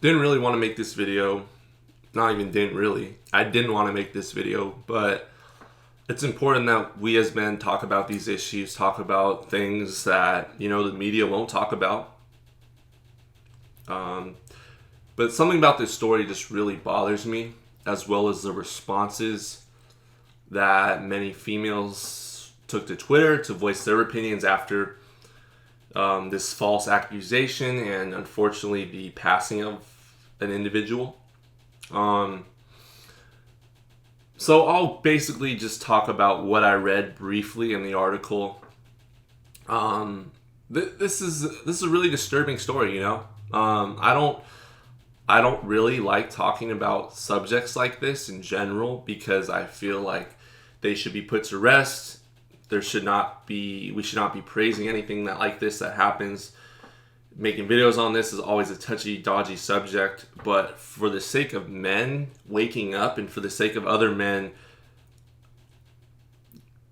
Didn't really want to make this video. Not even didn't really. I didn't want to make this video, but it's important that we as men talk about these issues, talk about things that, the media won't talk about. But something about this story just really bothers me, as well as the responses that many females took to Twitter to voice their opinions after this false accusation and unfortunately the passing of an individual. So I'll basically just talk about what I read briefly in the article. This is a really disturbing story, I don't really like talking about subjects like this in general because I feel like they should be put to rest. We should not be praising anything that happens. Making videos on this is always a touchy, dodgy subject, but for the sake of men waking up and for the sake of other men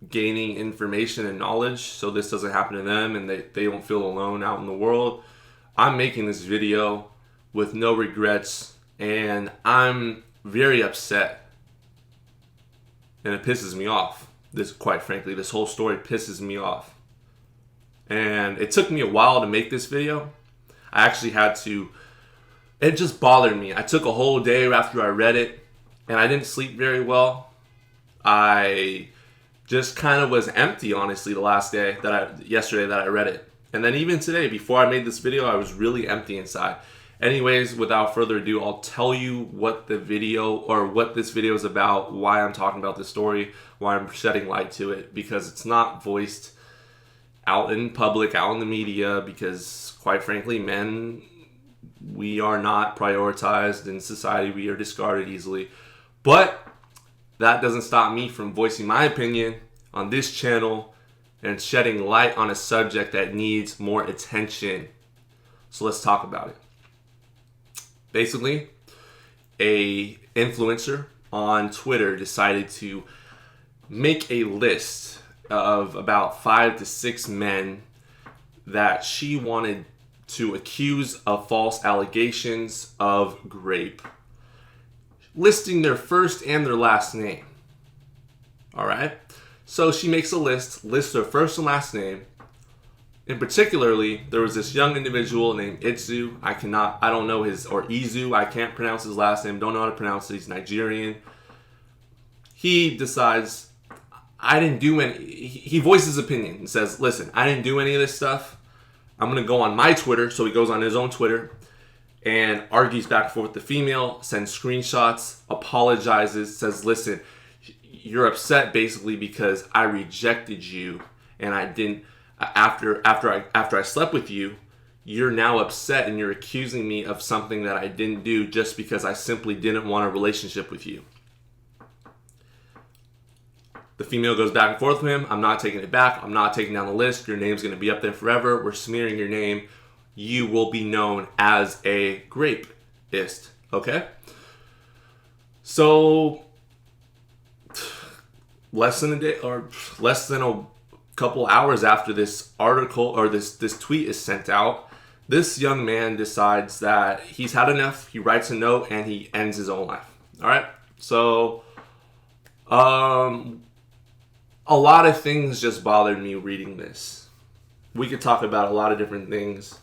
gaining information and knowledge so this doesn't happen to them and they don't feel alone out in the world, I'm making this video with no regrets, and I'm very upset, and it pisses me off. Quite frankly, this whole story pisses me off. And it took me a while to make this video. It just bothered me. I took a whole day after I read it, and I didn't sleep very well. I just kind of was empty, honestly, yesterday that I read it. And then even today, before I made this video, I was really empty inside. Anyways, without further ado, I'll tell you what this video is about, why I'm talking about this story, why I'm shedding light to it, because it's not voiced out in public, out in the media, because quite frankly, men, we are not prioritized in society. We are discarded easily. But that doesn't stop me from voicing my opinion on this channel and shedding light on a subject that needs more attention. So let's talk about it. Basically, a influencer on Twitter decided to make a list of about 5 to 6 men that she wanted to accuse of false allegations of rape, listing their first and their last name. All right. So she makes a lists their first and last name. In particularly, there was this young individual named Itzu. I don't know or Itzu. I can't pronounce his last name. Don't know how to pronounce it. He's Nigerian. He decides, I didn't do any. He voices his opinion and says, listen, I didn't do any of this stuff. I'm going to go on my Twitter. So he goes on his own Twitter and argues back and forth with the female, sends screenshots, apologizes, says, listen, you're upset basically because I rejected you and I didn't. After I slept with you, you're now upset and you're accusing me of something that I didn't do just because I simply didn't want a relationship with you. The female goes back and forth with him. I'm not taking it back. I'm not taking down the list. Your name's going to be up there forever. We're smearing your name. You will be known as a rapist. Okay? So, less than a couple hours after this article or this tweet is sent out, this young man decides that he's had enough. He writes a note and he ends his own life. All right. So, a lot of things just bothered me reading this. We could talk about a lot of different things,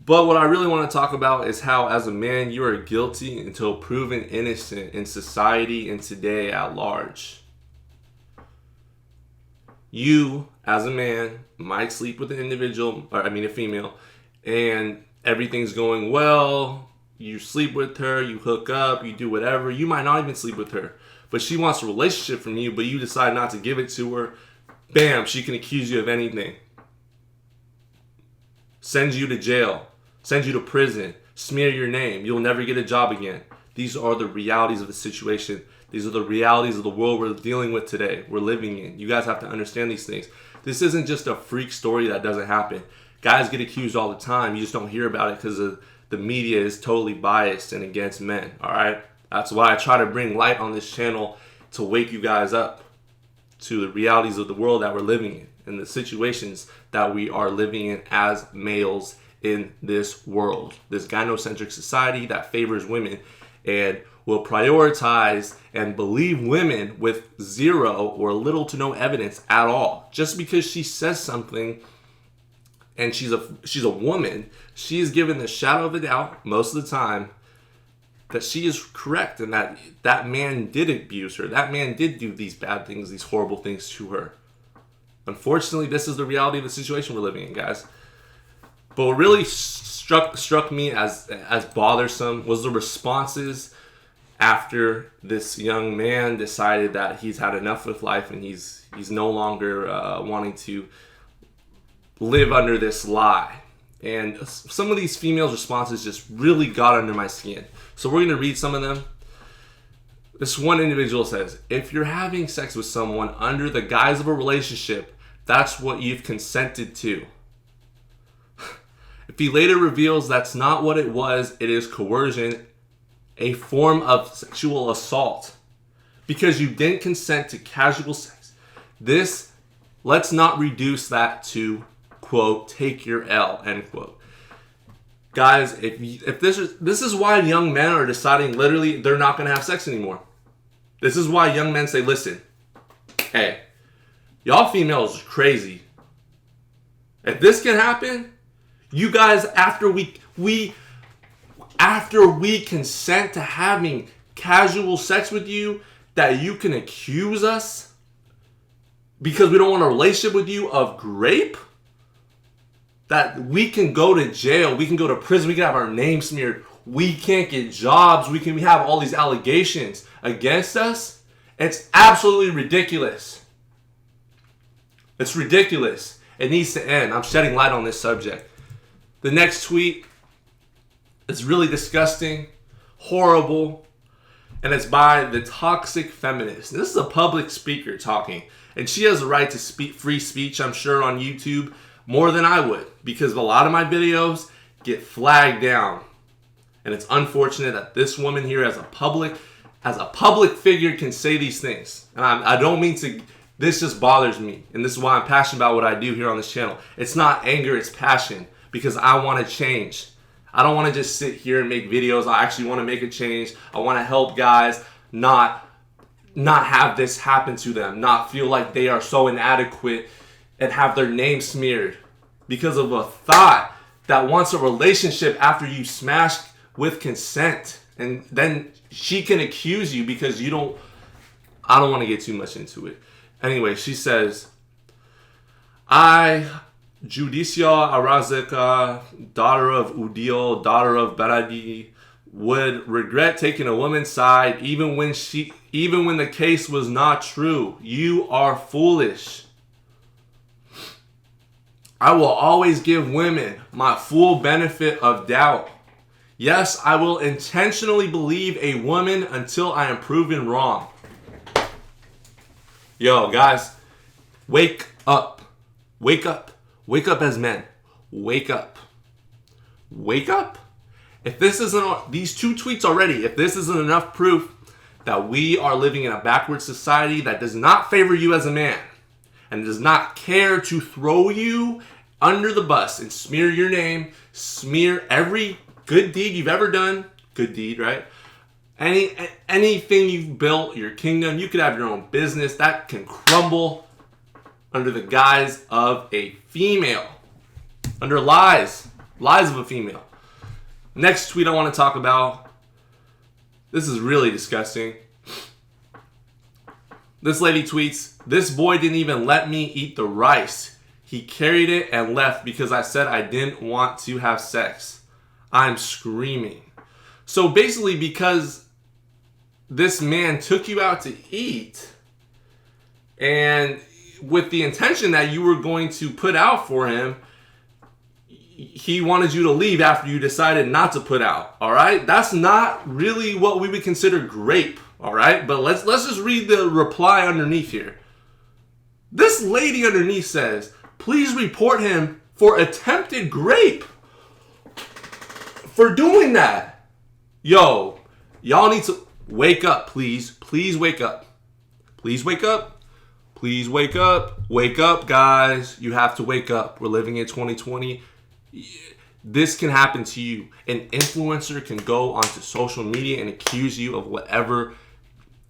but what I really want to talk about is how, as a man, you are guilty until proven innocent in society and today at large. You, as a man, might sleep with a female, and everything's going well. You sleep with her, you hook up, you do whatever. You might not even sleep with her, but she wants a relationship from you, but you decide not to give it to her. Bam, she can accuse you of anything. Send you to jail, send you to prison, smear your name. You'll never get a job again. These are the realities of the situation. These are the realities of the world we're dealing with today, we're living in. You guys have to understand these things. This isn't just a freak story that doesn't happen. Guys get accused all the time. You just don't hear about it because the media is totally biased and against men, all right? That's why I try to bring light on this channel to wake you guys up to the realities of the world that we're living in and the situations that we are living in as males in this world, this gynocentric society that favors women and will prioritize and believe women with zero or little to no evidence at all. Just because she says something and she's a woman, she is given the shadow of a doubt most of the time that she is correct and that man did abuse her. That man did do these bad things, these horrible things to her. Unfortunately, this is the reality of the situation we're living in, guys. But what really struck me as bothersome was the responses after this young man decided that he's had enough with life and he's no longer wanting to live under this lie. And some of these females' responses just really got under my skin. So we're going to read some of them. This one individual says, if you're having sex with someone under the guise of a relationship, that's what you've consented to. If he later reveals that's not what it was, it is coercion, a form of sexual assault. Because you didn't consent to casual sex. Let's not reduce that to, quote, take your L, end quote. Guys, if this is why young men are deciding literally they're not going to have sex anymore. This is why young men say, listen, hey, y'all females are crazy. If this can happen, you guys, after we consent to having casual sex with you, that you can accuse us because we don't want a relationship with you of rape? That we can go to jail, we can go to prison, we can have our name smeared, we can't get jobs, we have all these allegations against us? It's absolutely ridiculous. It's ridiculous. It needs to end. I'm shedding light on this subject. The next tweet is really disgusting, horrible, and it's by the toxic feminist. This is a public speaker talking, and she has a right to free speech, I'm sure, on YouTube more than I would, because a lot of my videos get flagged down. And it's unfortunate that this woman here as a public figure can say these things. And I don't mean to, this just bothers me. And this is why I'm passionate about what I do here on this channel. It's not anger, it's passion, because I want to change. I don't want to just sit here and make videos. I actually want to make a change. I want to help guys not have this happen to them, not feel like they are so inadequate and have their name smeared because of a thought that wants a relationship after you smash with consent. And then she can accuse you because I don't want to get too much into it. Anyway, she says, I, Judicia Arazeka, daughter of Udil, daughter of Baradi, would regret taking a woman's side even when the case was not true. You are foolish. I will always give women my full benefit of doubt. Yes, I will intentionally believe a woman until I am proven wrong. Yo, guys, wake up. Wake up. Wake up as men. Wake up. Wake up. If this isn't, these two tweets already, if this isn't enough proof that we are living in a backward society that does not favor you as a man and does not care to throw you under the bus and smear your name, smear every good deed you've ever done, good deed, right? Anything you've built, your kingdom, you could have your own business, that can crumble under the guise of a female, under lies of a female. Next tweet I want to talk about, this is really disgusting. This lady tweets, this boy didn't even let me eat the rice. He carried it and left because I said I didn't want to have sex. I'm screaming. So basically, because this man took you out to eat and with the intention that you were going to put out for him, he wanted you to leave after you decided not to put out. All right, that's not really what we would consider grape. All right, but let's just read the reply underneath here. This lady underneath says, please report him for attempted grape. For doing that. Yo, y'all need to wake up, please. Please wake up. Please wake up. Please wake up. Wake up, guys. You have to wake up. We're living in 2020. This can happen to you. An influencer can go onto social media and accuse you of whatever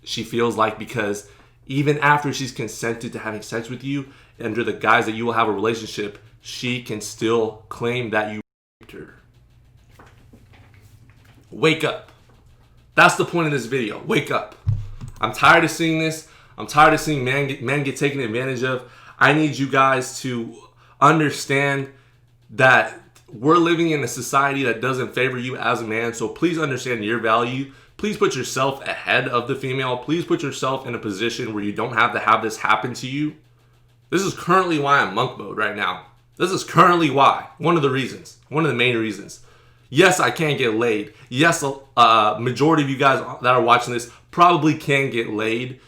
she feels like, because even after she's consented to having sex with you, under the guise that you will have a relationship, she can still claim that you raped her. Wake up. That's the point of this video. Wake up. I'm tired of seeing this. I'm tired of seeing men get taken advantage of. I need you guys to understand that we're living in a society that doesn't favor you as a man. So please understand your value. Please put yourself ahead of the female. Please put yourself in a position where you don't have to have this happen to you. This is currently why I'm monk mode right now. This is currently why. One of the reasons. One of the main reasons. Yes, I can't get laid. Yes, majority of you guys that are watching this probably can get laid.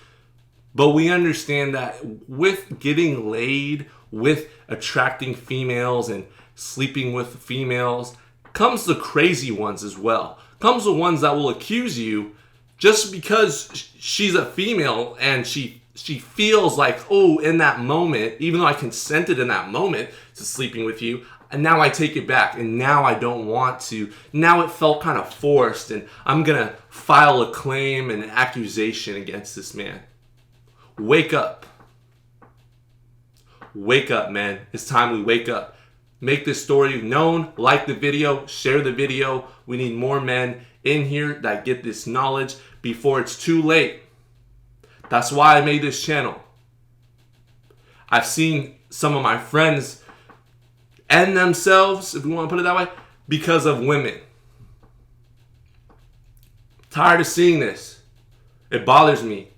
But we understand that with getting laid, with attracting females and sleeping with females, comes the crazy ones as well. Comes the ones that will accuse you just because she's a female and she feels like, oh, in that moment, even though I consented in that moment to sleeping with you, and now I take it back, and now I don't want to. Now it felt kind of forced, and I'm going to file a claim and an accusation against this man. Wake up. Wake up, man. It's time we wake up. Make this story known. Like the video. Share the video. We need more men in here that get this knowledge before it's too late. That's why I made this channel. I've seen some of my friends end themselves, if we want to put it that way, because of women. Tired of seeing this. It bothers me.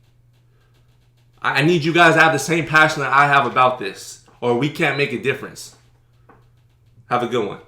I need you guys to have the same passion that I have about this, or we can't make a difference. Have a good one.